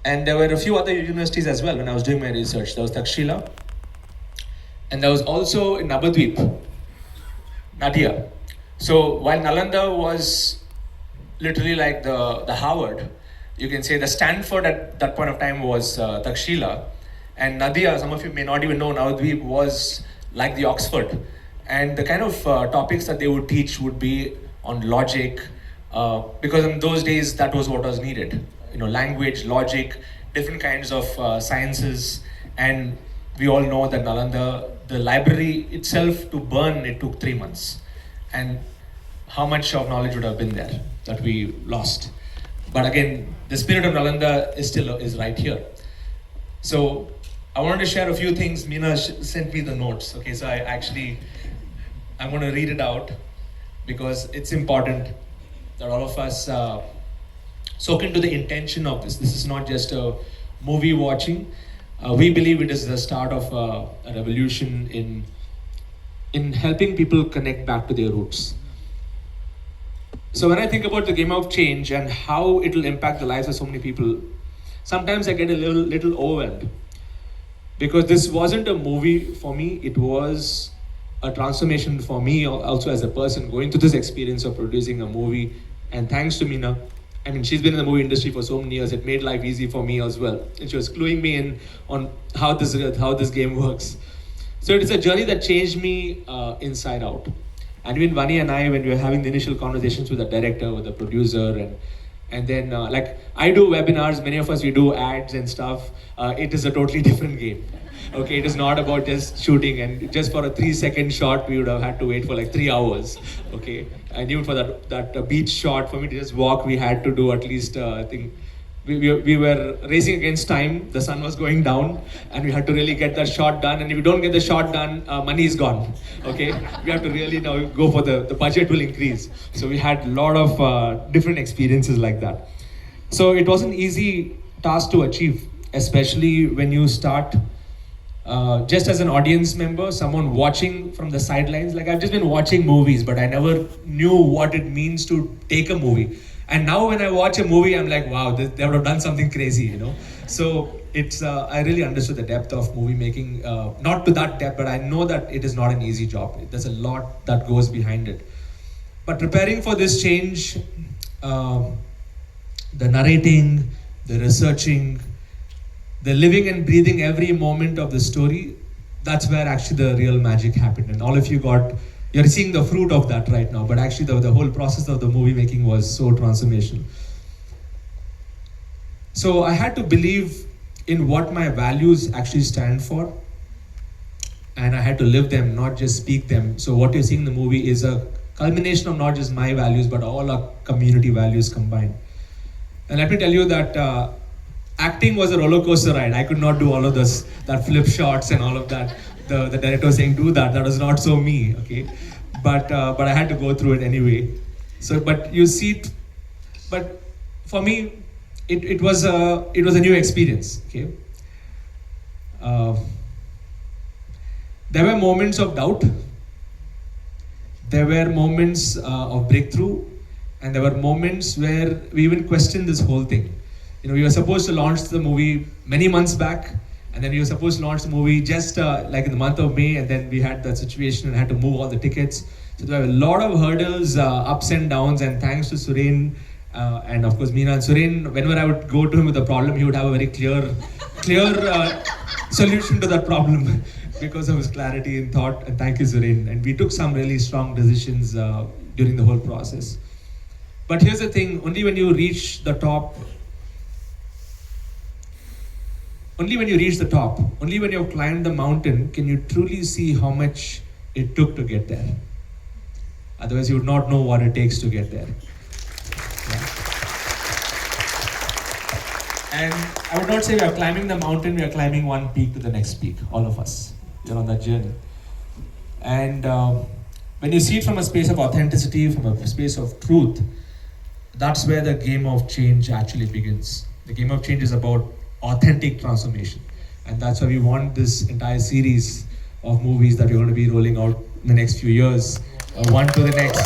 And there were a few other universities as well when I was doing my research. There was Takshila, and there was also in Nabadweep, Nadia. So while Nalanda was literally like the Harvard, you can say the Stanford at that point of time was Takshila, and Nadia, some of you may not even know, Navadweep was like the Oxford. And the kind of topics that they would teach would be on logic, because in those days that was what was needed. You know, language, logic, different kinds of sciences, and we all know that Nalanda, the library itself to burn, it took 3 months. And how much of knowledge would have been there that we lost? But again, the spirit of Nalanda is still is right here. So I wanted to share a few things. Meena sent me the notes. Okay, so I'm going to read it out because it's important that all of us soak into the intention of this. This is not just a movie watching. We believe it is the start of a revolution in helping people connect back to their roots. So when I think about the game of change and how it will impact the lives of so many people, sometimes I get a little overwhelmed, because this wasn't a movie for me. It was a transformation for me also as a person going through this experience of producing a movie. And thanks to Meena, I mean, she's been in the movie industry for so many years. It made life easy for me as well. And she was cluing me in on how this game works. So it is a journey that changed me inside out. And even Vani and I, when we were having the initial conversations with the director, with the producer, and then like I do webinars, many of us, we do ads and stuff. It is a totally different game. Okay, it is not about just shooting, and just for a 3-second shot, we would have had to wait for like 3 hours. Okay, and even for that beach shot, for me to just walk, we had to do at least, I think, we were racing against time. The sun was going down, and we had to really get that shot done. And if you don't get the shot done, money is gone. Okay, we have to really now go for the budget will increase. So we had a lot of different experiences like that. So it was an easy task to achieve, especially when you start just as an audience member, someone watching from the sidelines. Like, I've just been watching movies, but I never knew what it means to take a movie. And now when I watch a movie, I'm like, wow, they would have done something crazy, you know? So it's, I really understood the depth of movie making. Not to that depth, but I know that it is not an easy job. There's a lot that goes behind it. But preparing for this change, the narrating, the researching, the living and breathing every moment of the story, that's where actually the real magic happened. And all of you you're seeing the fruit of that right now, but actually the whole process of the movie making was so transformational. So I had to believe in what my values actually stand for, and I had to live them, not just speak them. So what you're seeing in the movie is a culmination of not just my values, but all our community values combined. And let me tell you that acting was a roller coaster ride. I could not do all of this, that flip shots and all of that. The director was saying, do that. That was not so me, okay? But I had to go through it anyway. So, but you see, but for me, it was a new experience, okay? There were moments of doubt. There were moments of breakthrough, and there were moments where we even questioned this whole thing. You know, we were supposed to launch the movie many months back, and then we were supposed to launch the movie just like in the month of May, and then we had that situation and had to move all the tickets. So there were a lot of hurdles, ups and downs, and thanks to Suren and of course Meena. And Suren, whenever I would go to him with a problem, he would have a very clear solution to that problem because of his clarity in thought. And thank you, Suren. And we took some really strong decisions during the whole process. But here's the thing, only when you reach the top, only when you've climbed the mountain, can you truly see how much it took to get there. Otherwise, you would not know what it takes to get there. Yeah. And I would not say we are climbing the mountain, we are climbing one peak to the next peak, all of us. We're on that journey. And when you see it from a space of authenticity, from a space of truth, that's where the game of change actually begins. The game of change is about authentic transformation. And that's why we want this entire series of movies that we're going to be rolling out in the next few years, one to the next.